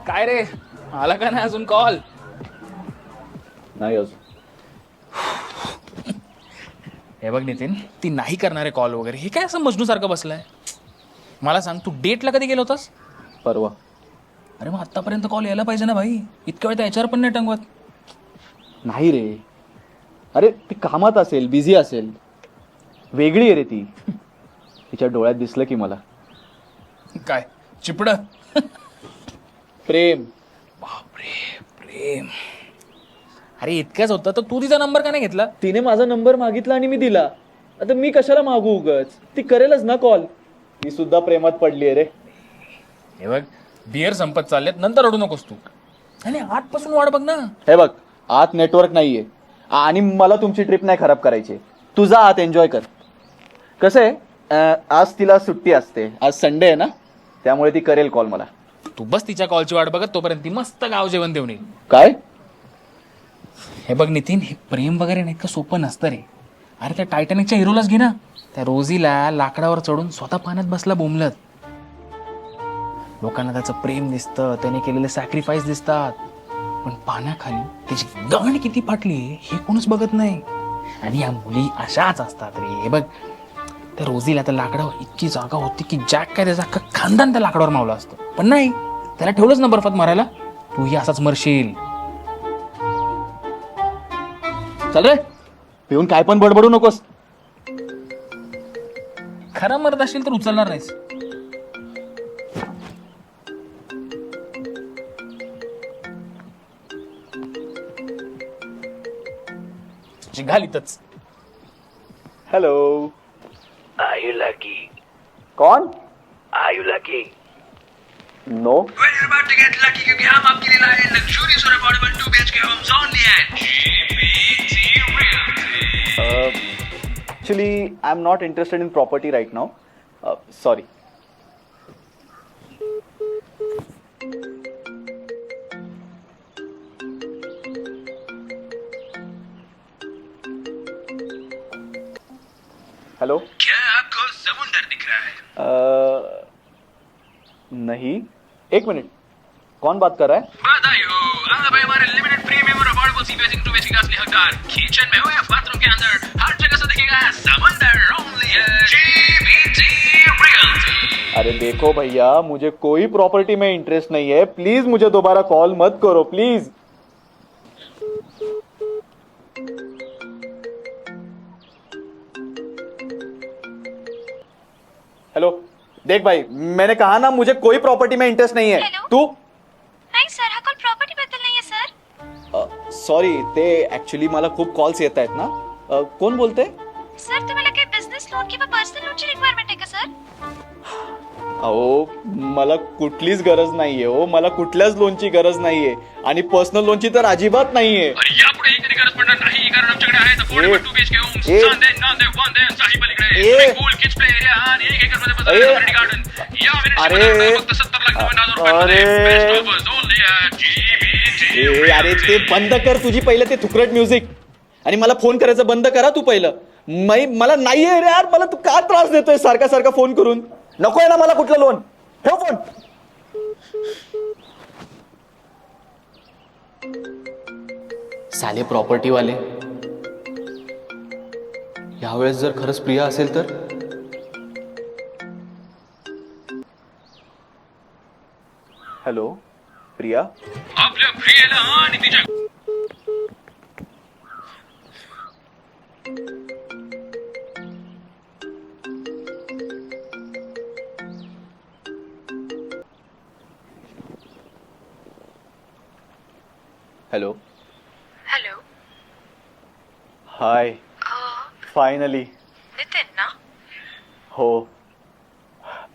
काय रे, आला का नाही अजून कॉल? नाही अजून. हे बघ नितीन, ती नाही करणारे कॉल वगैरे, हे काय असं मजनू सारखं बसलाय? मला सांग, तू डेटला कधी गेला होतास? परवा. अरे मग आतापर्यंत कॉल यायला पाहिजे ना भाई, इतक्या वेळ त्याच्यावर पण नाही टंगवत. नाही रे, अरे ती कामात असेल, बिझी असेल. वेगळी आहे रे ती. तिच्या डोळ्यात दिसलं की मला काय चिपड? प्रेम. बापरे, प्रेम. अरे इतकंच होतं तर तू तिचा नंबर का नाही घेतला? तिने माझा नंबर मागितला आणि मी दिला. आता मी कशाला मागू उगाच? ती करेलच ना कॉल. ती सुद्धा प्रेमात पडली आहे रे. हे बघ, बियर संपत चाललेत, नंतर रडू नकोस तू. आणि आजपासून वाट बघ ना. हे बघ, आत नेटवर्क नाहीये आणि मला तुमची ट्रिप नाही खराब करायची. तुझा आत एन्जॉय कर. कसं आहे, आज तिला सुट्टी असते, आज संडे आहे ना, त्यामुळे ती करेल कॉल मला. तू बस तिच्या कॉलची वाट बघत, तोपर्यंत ती मस्त गाव जेवण देऊन येईल. काय? हे बघ नितीन, हे प्रेम वगैरे नाही का सोपं नसतं रे. अरे त्या टायटॅनिकच्या हिरोलाच घे ना, त्या रोजीला लाकडावर चढून स्वतः पाण्यात बसला बोंबलत. लोकांना त्याचं प्रेम दिसतं, त्याने केलेले सॅक्रिफाईस दिसतात, पण पाण्याखाली त्याची गाण किती फाटली हे कोणच बघत नाही. आणि या मुली अशाच असतात रे. हे बघ, त्या रोजीला त्या लाकडावर इतकी जागा होती की जॅक काय त्याचा अख्खा खानदान त्या लाकडावर मावलं असतं, पण नाही, त्याला ठेवलंच ना बर्फात मारायला. तूही असाच मरशील. चल रे, पिऊन काय पण बडबडू नकोस. खरं मरत असेल तर उचलणार नाहीस. घाल इथंच. हॅलो. Are you lucky? कौन? Are you lucky? No. Well, you're about to get lucky क्योंकि हम आपके लिए लाए हैं luxurious और affordable 2 BHK homes only at GBT Realty. Actually, I'm not interested in property right now. Sorry. Hello. क्या आपको समुंदर दिख रहा है? नहीं. एक मिनट. कौन बात कर रहा है? बधाई हो, आप हैं हमारे लिमिटेड प्रीमियम और अफोर्डेबल सीपीएस 2 BHK का असली हकदार. किचन में हो या बाथरूम के अंदर, हर जगह से दिखेगा समुंदर only at GBT Realty. अरे देखो भैया, मुझे कोई प्रॉपर्टी में इंटरेस्ट नहीं है. प्लीज मुझे दोबारा कॉल मत करो प्लीज. हेलो. देख भाई, मैंने कहा ना, मुझे कोई प्रॉपर्टी में इंटरेस्ट नहीं है. Hello? तू? नाही सर, हा कॉल प्रॉपर्टी बद्दल नाहीये सर. सॉरी, ते ऍक्च्युली मला खूप कॉल्स येत आहेत ना. कोण बोलते? सर, तुम्हाला काही बिझनेस लोन किंवा पर्सनल लोनची रिक्वायरमेंट आहे का सर? अहो, मला कुठलीच गरज नाहीये हो. मला कुठल्याच लोनची गरज नाहीये आणि पर्सनल लोनची तर अजिबात नाहीये. आणि यापुढे कधी गरज पडणार नाही, कारण आमच्याकडे आहेत अफोर्डेबल 2 BHK homes. चांदे, नांदे, वांदे, साहिब अलीकडे पूल, किड्स प्ले एरिया आणि 1 एकर मध्ये बसलेलं कम्युनिटी गार्डन. या अरे, फक्त 70,99,000 best offers only at GBT. अरे ते बंद कर तुझी पहिले ते थुकरट म्युझिक आणि मला फोन करायचं बंद करा तू पहिलं. मला नाहीये रे यार. मला तू का त्रास देतोय सारखा सारखा फोन करून? नकोय ना मला कुठलं लोन. ठेव फोन. साले प्रॉपर्टी वाले. यावेळेस जर खरंच प्रिया असेल तर? हॅलो प्रिया. आपल्या प्रियेला आणि तिच्या हॅलो. हॅलो. हाय. फायनली. नितीन ना? हो.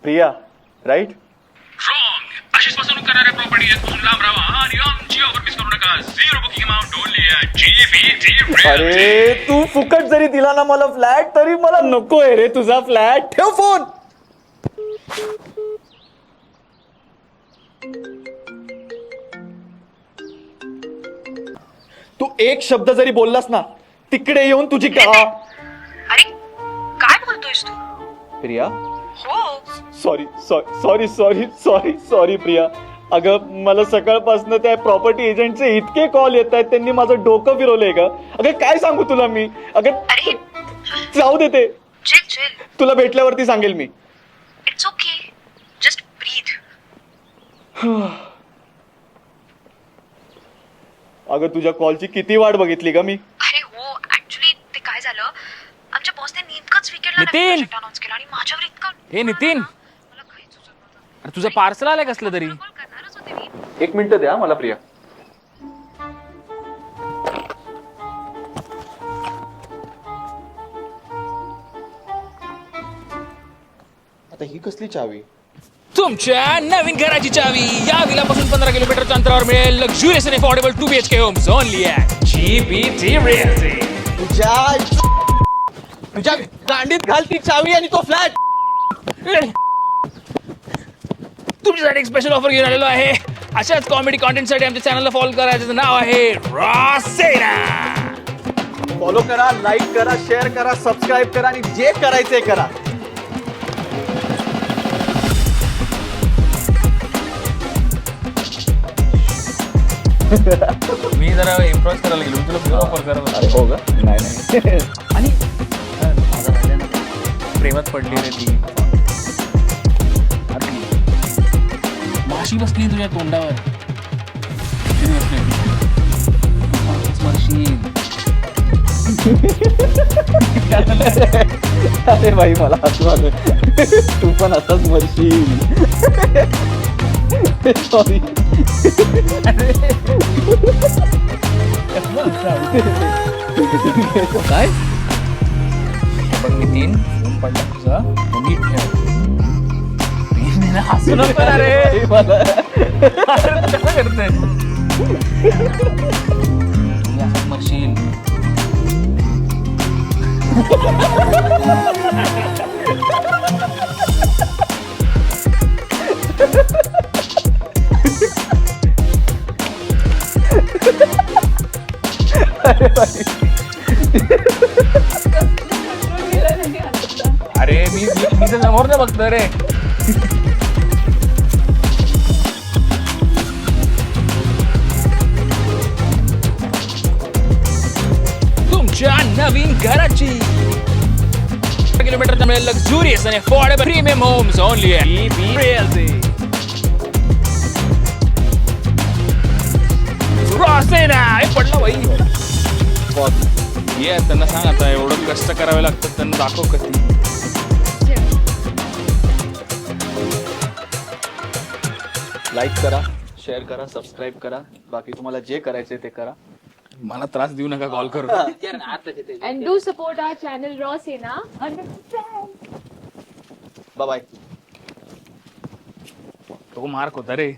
प्रिया राईट? रॉंग. अशीच फसवणूक करणाऱ्या प्रॉपर्टी पासून लांब राहा आणि आमची ऑफर मिस करू नका. 0 booking amount only at GBT Realty. अरे तू फुकट जरी दिला ना मला फ्लॅट, तरी मला नकोय रे तुझा फ्लॅट. ठेव फोन. तू एक शब्द जरी बोललास ना, तिकडे येऊन तुझी अरे काय बोलतोयस तू? प्रिया. हो. Sorry sorry sorry sorry sorry sorry Priya. अगं मला सकाळपासून त्या प्रॉपर्टी एजंटचे इतके कॉल येत आहेत, त्यांनी माझं डोकं फिरवलंय का. अगं काय सांगू तुला मी. अगं अरे जाऊ दे ते, चिल चिल. तुला भेटल्यावरती सांगेल मी. It's okay. Just breathe. अगं तुझ्या कॉलची किती वाट बघितली का मी. अरे हो, ऍक्च्युली ते काय झालं, आमच्या बॉसने नेमकंच नितीन! वीकेंडला अनाउन्स केला आणि माझ्यावर इतका हे नितीन, मला काहीच सुचत नव्हतं. अरे तुझं पार्सल आलंय कसलं तरी. कॉल करणारच होते मी. 1 मिनिट द्या मला प्रिया. आता ही कसली चावी. तुमच्या नवीन घराची चावी या विलापासून 15 किलोमीटरच्या अंतरावर मिळेल. Luxurious and affordable 2 BHK homes only at GBT realty. तुझ्या गांडीत घाल ती चावी आणि तो फ्लॅट. तुमच्यासाठी एक स्पेशल ऑफर घेऊन आलेलो आहे. अशाच कॉमेडी कॉन्टेंटसाठी आमच्या चॅनलला फॉलो करा, ज्याचं नाव आहे रॉसेना. फॉलो करा, लाईक करा, शेअर करा, सबस्क्राईब करा आणि जे करायचंय करा. मी जरा इम्प्रेस करायला गेलो, तुला ऑफर करायला. अरे हो का. नाही आणि माझं झालं ना, प्रेमात पडली रे ती. अरे माशी बसली तुझ्या तोंडावर. किती बसली ती? तू मरशील. अरे भाई मला हसू आलं. तू पण असाच मरशील. सॉरी. काय बघ नितीन, फोन पडला तुझा, नीट ठेव. हसू नको ना रे. मला अरे तू कसं करतोय. तुम्ही असंच मरशील. अरे मी तर समोर नाही बघतो रे. तुमच्या नवीन घराची किलोमीटर मिळेल लक्झुरियस आणि affordable premium homes only realty. रॉसेना. हे पडला भाई. ये त्यांना सांग आता, एवढं कष्ट करावे लागतात त्यांना, दाखव कधी. लाईक करा, शेअर करा, सबस्क्राईब करा. बाकी तुम्हाला जे करायचंय ते करा. मला त्रास देऊ नका कॉल करू. And do support our channel Raw Sena. Bye. तो मार्क होता रे.